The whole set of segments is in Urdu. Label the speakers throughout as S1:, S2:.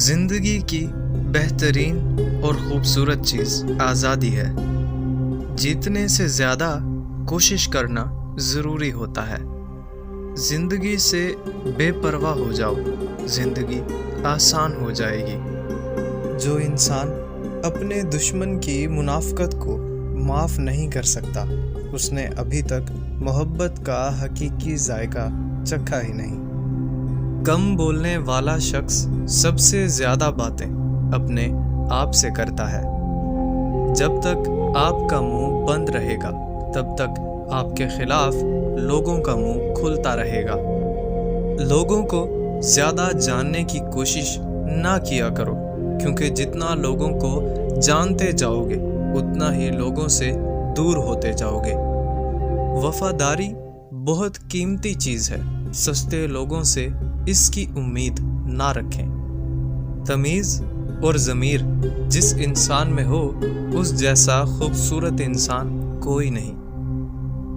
S1: زندگی کی بہترین اور خوبصورت چیز آزادی ہے۔ جیتنے سے زیادہ کوشش کرنا ضروری ہوتا ہے۔ زندگی سے بے پرواہ ہو جاؤ، زندگی آسان ہو جائے گی۔ جو انسان اپنے دشمن کی منافقت کو معاف نہیں کر سکتا، اس نے ابھی تک محبت کا حقیقی ذائقہ چکھا ہی نہیں۔ کم بولنے والا شخص سب سے زیادہ باتیں اپنے آپ سے کرتا ہے۔ جب تک آپ کا منہ بند رہے گا، تب تک آپ کے خلاف لوگوں کا منہ کھلتا رہے گا۔ لوگوں کو زیادہ جاننے کی کوشش نہ کیا کرو، کیونکہ جتنا لوگوں کو جانتے جاؤ گے، اتنا ہی لوگوں سے دور ہوتے جاؤ گے۔ وفاداری بہت قیمتی چیز ہے، سستے لوگوں سے اس کی امید نہ رکھیں۔ تمیز اور ضمیر جس انسان میں ہو، اس جیسا خوبصورت انسان کوئی نہیں۔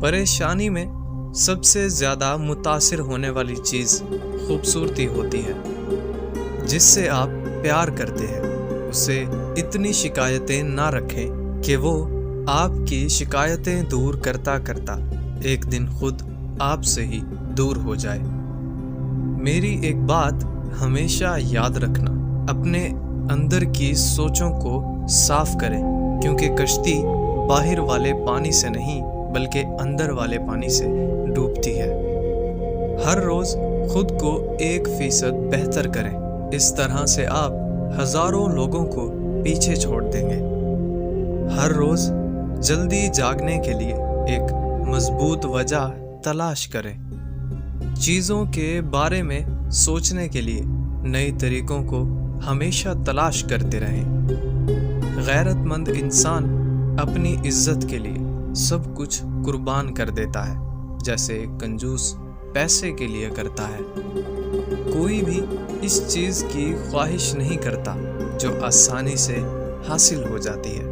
S1: پریشانی میں سب سے زیادہ متاثر ہونے والی چیز خوبصورتی ہوتی ہے۔ جس سے آپ پیار کرتے ہیں، اسے اتنی شکایتیں نہ رکھیں کہ وہ آپ کی شکایتیں دور کرتا کرتا ایک دن خود آپ سے ہی دور ہو جائے۔ میری ایک بات ہمیشہ یاد رکھنا، اپنے اندر کی سوچوں کو صاف کریں، کیونکہ کشتی باہر والے پانی سے نہیں بلکہ اندر والے پانی سے ڈوبتی ہے۔ ہر روز خود کو 1% بہتر کریں، اس طرح سے آپ ہزاروں لوگوں کو پیچھے چھوڑ دیں گے۔ ہر روز جلدی جاگنے کے لیے ایک مضبوط وجہ تلاش کریں۔ چیزوں کے بارے میں سوچنے کے لیے نئے طریقوں کو ہمیشہ تلاش کرتے رہیں۔ غیرت مند انسان اپنی عزت کے لیے سب کچھ قربان کر دیتا ہے، جیسے کنجوس پیسے کے لیے کرتا ہے۔ کوئی بھی اس چیز کی خواہش نہیں کرتا جو آسانی سے حاصل ہو جاتی ہے۔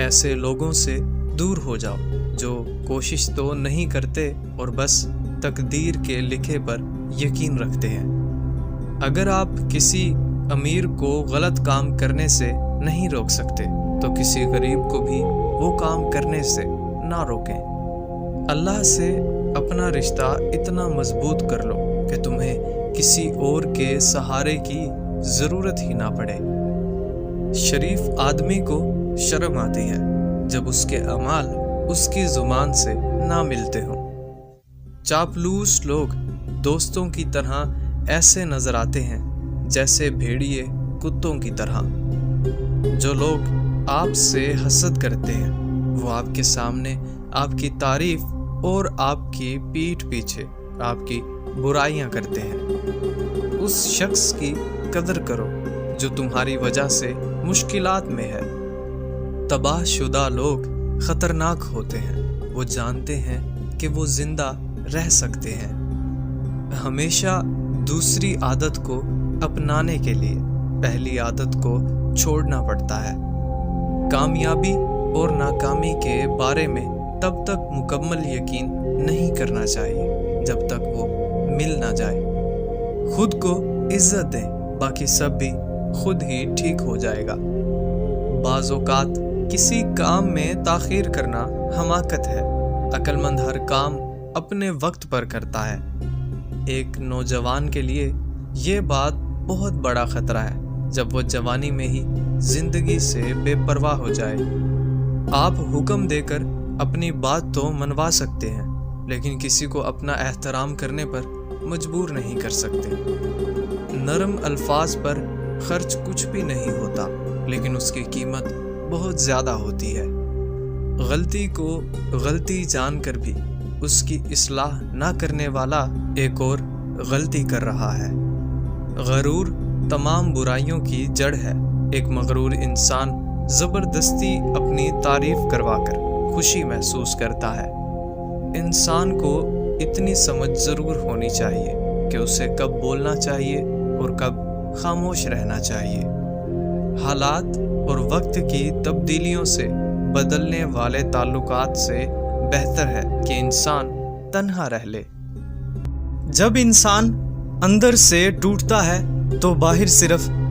S1: ایسے لوگوں سے دور ہو جاؤ جو کوشش تو نہیں کرتے اور بس تقدیر کے لکھے پر یقین رکھتے ہیں۔ اگر آپ کسی امیر کو غلط کام کرنے سے نہیں روک سکتے، تو کسی غریب کو بھی وہ کام کرنے سے نہ روکیں۔ اللہ سے اپنا رشتہ اتنا مضبوط کر لو کہ تمہیں کسی اور کے سہارے کی ضرورت ہی نہ پڑے۔ شریف آدمی کو شرم آتی ہے جب اس کے اعمال اس کی زبان سے نہ ملتے ہوں۔ چاپلوس لوگ دوستوں کی طرح ایسے نظر آتے ہیں جیسے بھیڑیے کتوں کی طرح۔ جو لوگ آپ سے حسد کرتے ہیں، وہ آپ کے سامنے آپ کی تعریف اور آپ کی پیٹھ پیچھے آپ کی برائیاں کرتے ہیں۔ اس شخص کی قدر کرو جو تمہاری وجہ سے مشکلات میں ہے۔ تباہ شدہ لوگ خطرناک ہوتے ہیں، وہ جانتے ہیں کہ وہ زندہ رہ سکتے ہیں۔ ہمیشہ دوسری عادت کو اپنانے کے لیے پہلی عادت کو چھوڑنا پڑتا ہے۔ کامیابی اور ناکامی کے بارے میں تب تک مکمل یقین نہیں کرنا چاہیے جب تک وہ مل نہ جائے۔ خود کو عزت دیں، باقی سب بھی خود ہی ٹھیک ہو جائے گا۔ بعض اوقات کسی کام میں تاخیر کرنا حماقت ہے۔ عقل مند ہر کام اپنے وقت پر کرتا ہے۔ ایک نوجوان کے لیے یہ بات بہت بڑا خطرہ ہے جب وہ جوانی میں ہی زندگی سے بے پرواہ ہو جائے۔ آپ حکم دے کر اپنی بات تو منوا سکتے ہیں، لیکن کسی کو اپنا احترام کرنے پر مجبور نہیں کر سکتے۔ نرم الفاظ پر خرچ کچھ بھی نہیں ہوتا، لیکن اس کی قیمت بہت زیادہ ہوتی ہے۔ غلطی کو غلطی جان کر بھی اس کی اصلاح نہ کرنے والا ایک اور غلطی کر رہا ہے۔ غرور تمام برائیوں کی جڑ ہے۔ ایک مغرور انسان زبردستی اپنی تعریف کروا کر خوشی محسوس کرتا ہے۔ انسان کو اتنی سمجھ ضرور ہونی چاہیے کہ اسے کب بولنا چاہیے اور کب خاموش رہنا چاہیے۔ حالات اور وقت کی تبدیلیوں سے بدلنے والے تعلقات سے بہتر ہے کہ انسان تنہا رہ لے۔ جب انسان اندر سے ٹوٹتا ہے تو باہر صرف